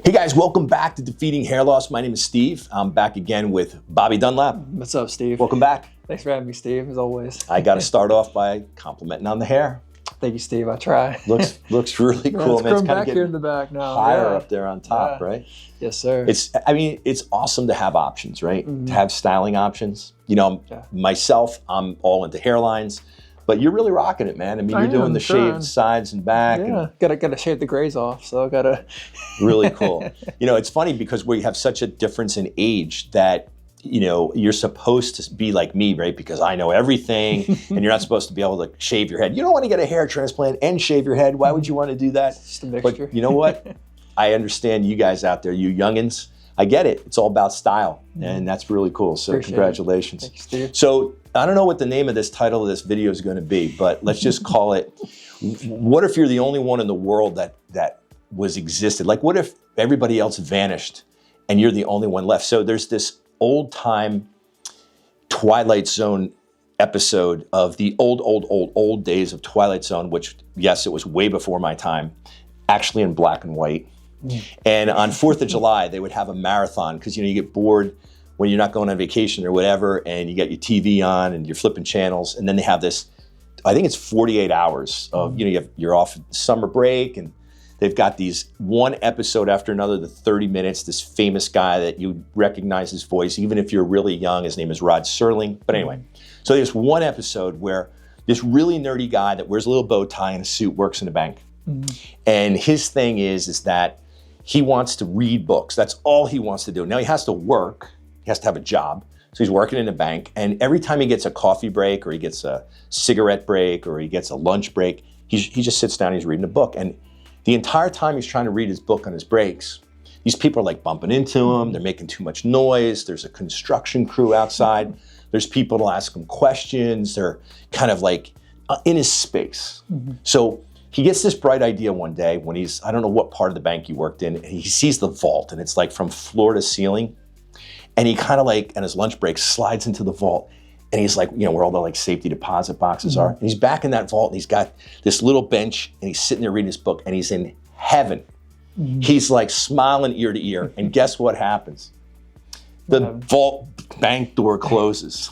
Hey guys, welcome back to Defeating Hair Loss. My name is Steve. I'm back again with Bobby Dunlap. What's up, Steve? Welcome back. Thanks for having me, Steve, as always. I got to start off by complimenting on the hair. Thank you, Steve. I try. Looks really cool. It's grown back here in the back now. Higher up there on top, right? Yes, sir. It's awesome to have options, right? Mm-hmm. To have styling options. You know, myself, I'm all into hairlines. But you're really rocking it, man. I mean, you're doing the shaved sides and back. Yeah, gotta shave the grays off, so gotta. Really cool. You know, it's funny because we have such a difference in age that, you know, you're supposed to be like me, right? Because I know everything, and you're not supposed to be able to shave your head. You don't want to get a hair transplant and shave your head. Why would you want to do that? It's just a mixture. But you know what? I understand you guys out there, you youngins. I get it. It's all about style, and that's really cool. So congratulations. Thank you, Steve. So I don't know what the name of this title of this video is going to be, but let's just call it, what if you're the only one in the world that was existed? Like, what if everybody else vanished and you're the only one left? So there's this old time Twilight Zone episode of the old days of Twilight Zone, which, yes, it was way before my time, actually in black and white. And on 4th of July, they would have a marathon because, you know, you get bored when you're not going on vacation or whatever, and you got your TV on and you're flipping channels. And then they have this, I think it's 48 hours of, you know, you're off summer break, and they've got these one episode after another, the 30 minutes, this famous guy that you recognize his voice, even if you're really young. His name is Rod Serling. But anyway, so there's one episode where this really nerdy guy that wears a little bow tie and a suit works in a bank. And his thing is that he wants to read books. That's all he wants to do. Now he has to work. He has to have a job. So he's working in a bank. And every time he gets a coffee break or he gets a cigarette break or he gets a lunch break, he just sits down and he's reading a book. And the entire time he's trying to read his book on his breaks, these people are like bumping into him. They're making too much noise. There's a construction crew outside. There's people to ask him questions. They're kind of like in his space. So he gets this bright idea one day when I don't know what part of the bank he worked in, and he sees the vault, and it's like from floor to ceiling. And he kind of like, on his lunch break, slides into the vault, and he's like, you know, where all the like safety deposit boxes are. And he's back in that vault, and he's got this little bench, and he's sitting there reading his book, and he's in heaven. He's like smiling ear to ear, and guess what happens? The vault bank door closes.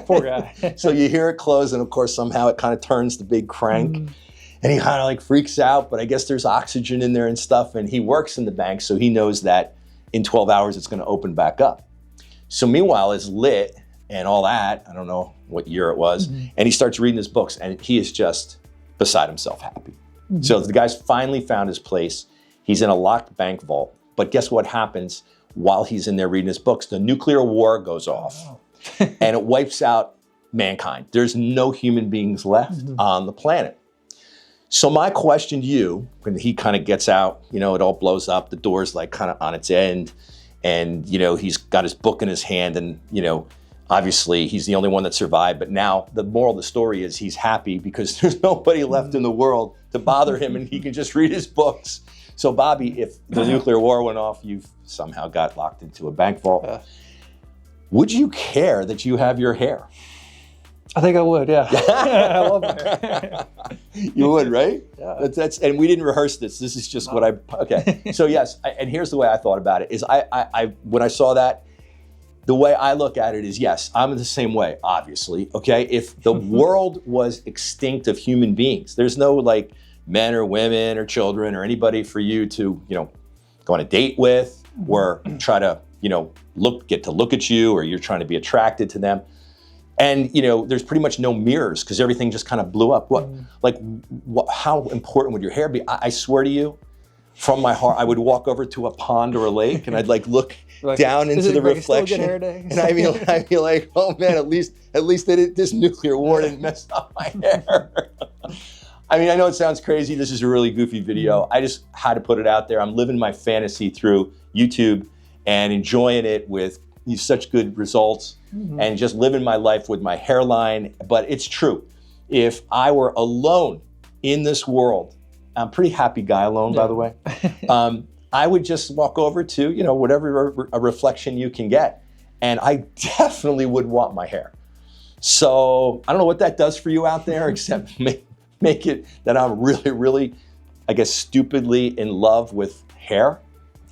Poor guy. So you hear it close, and of course, somehow it kind of turns the big crank. And he kind of like freaks out, but I guess there's oxygen in there and stuff. And he works in the bank, so he knows that in 12 hours it's going to open back up. So meanwhile, it's lit and all that. I don't know what year it was. And he starts reading his books, and he is just beside himself happy. So the guy's finally found his place. He's in a locked bank vault. But guess what happens while he's in there reading his books? The nuclear war goes off, and it wipes out mankind. There's no human beings left on the planet. So my question to you, when he kind of gets out, you know, it all blows up, the door's like kind of on its end, and, you know, he's got his book in his hand, and, you know, obviously he's the only one that survived, but now the moral of the story is he's happy because there's nobody left in the world to bother him, and he can just read his books. So Bobby, if the nuclear war went off, you've somehow got locked into a bank vault. Would you care that you have your hair? I think I would, yeah. I love my hair. You would, right? Yeah. That's and we didn't rehearse this. This is just what okay. So yes, and here's the way I thought about it, is I when I saw that, the way I look at it is, yes, I'm the same way, obviously, okay? If the world was extinct of human beings, there's no like men or women or children or anybody for you to, you know, go on a date with or try to, you know, get to look at you, or you're trying to be attracted to them. And, you know, there's pretty much no mirrors because everything just kind of blew up. How important would your hair be? I swear to you, from my heart, I would walk over to a pond or a lake, and I'd like look down into the reflection, and I'd be like, oh man, at least this nuclear war didn't mess up my hair. I mean, I know it sounds crazy. This is a really goofy video. I just had to put it out there. I'm living my fantasy through YouTube and enjoying it with such good results, and just living my life with my hairline. But it's true. If I were alone in this world, I'm a pretty happy guy alone, by the way. I would just walk over to, you know, whatever a reflection you can get. And I definitely would want my hair. So I don't know what that does for you out there, except make it that I'm really, really, I guess, stupidly in love with hair.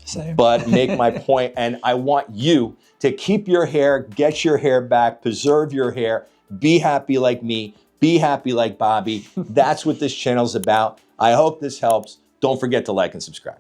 Same. but make my point. And I want you to keep your hair, get your hair back, preserve your hair, be happy like me, be happy like Bobby. That's what this channel's about. I hope this helps. Don't forget to like and subscribe.